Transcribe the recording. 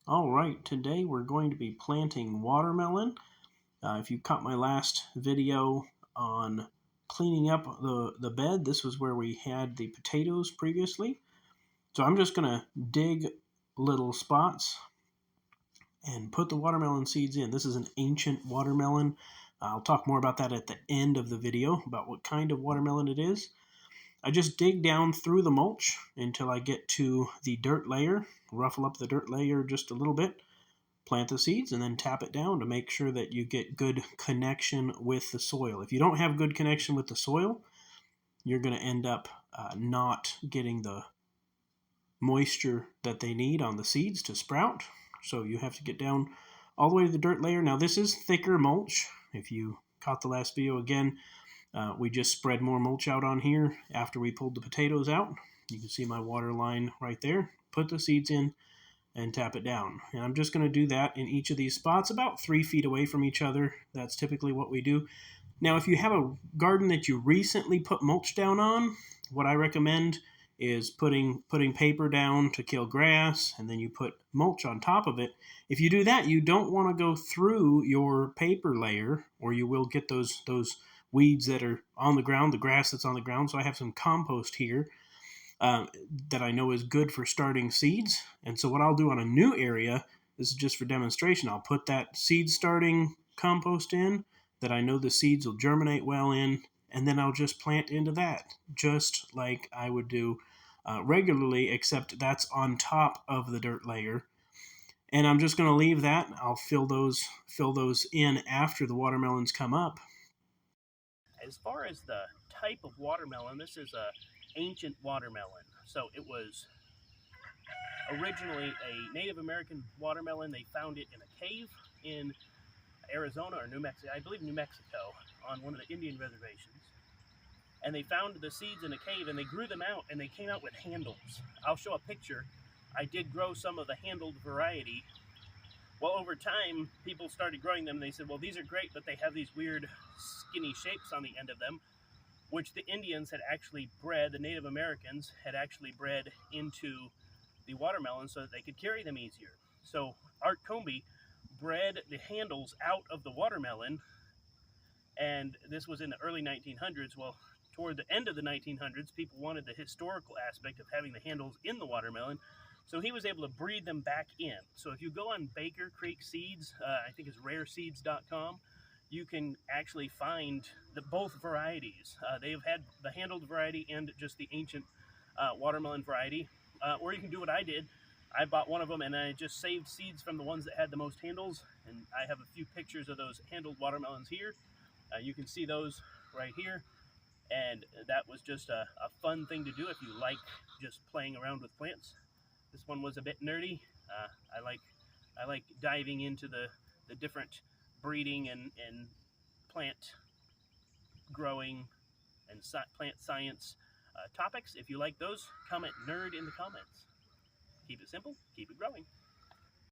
All right, today we're going to be planting watermelon. If you caught my last video on cleaning up the bed, this was where we had the potatoes previously. So I'm just going to dig little spots and put the watermelon seeds in. This is an ancient watermelon. I'll talk more about that at the end of the video, about what kind of watermelon it is. I just dig down through the mulch until I get to the dirt layer, ruffle up the dirt layer just a little bit, plant the seeds, and then tap it down to make sure that you get good connection with the soil. If you don't have good connection with the soil, you're going to end up not getting the moisture that they need on the seeds to sprout. So you have to get down all the way to the dirt layer. Now this is thicker mulch. If you caught the last video, again, we just spread more mulch out on here after we pulled the potatoes out. You can see my water line right there. Put the seeds in and tap it down. And I'm just going to do that in each of these spots about 3 feet away from each other. That's typically what we do. Now, if you have a garden that you recently put mulch down on, what I recommend is putting paper down to kill grass, and then you put mulch on top of it. If you do that, you don't want to go through your paper layer, or you will get those weeds that are on the ground, the grass that's on the ground. So I have some compost here that I know is good for starting seeds. And so what I'll do on a new area, this is just for demonstration, I'll put that seed starting compost in that I know the seeds will germinate well in, and then I'll just plant into that, just like I would do regularly, except that's on top of the dirt layer. And I'm just going to leave that. I'll fill those in after the watermelons come up. As far as the type of watermelon, this is a ancient watermelon. So it was originally a Native American watermelon. They found it in a cave in Arizona or New Mexico, I believe New Mexico, on one of the Indian reservations. And they found the seeds in a cave and they grew them out and they came out with handles. I'll show a picture. I did grow some of the handled variety. Well, over time, people started growing them and they said, well, these are great, but they have these weird skinny shapes on the end of them, which the Indians had actually bred, the Native Americans had actually bred into the watermelon so that they could carry them easier. So Art Combe bred the handles out of the watermelon, and this was in the early 1900s. Well, toward the end of the 1900s, people wanted the historical aspect of having the handles in the watermelon, so he was able to breed them back in. So if you go on Baker Creek Seeds, I think it's rareseeds.com, you can actually find both varieties. They've had the handled variety and just the ancient watermelon variety. Or you can do what I did. I bought one of them and I just saved seeds from the ones that had the most handles. And I have a few pictures of those handled watermelons here. You can see those right here. And that was just a fun thing to do if you like just playing around with plants. This one was a bit nerdy. I like diving into the different breeding and plant growing and plant science topics. If you like those, comment nerd in the comments. Keep it simple, keep it growing.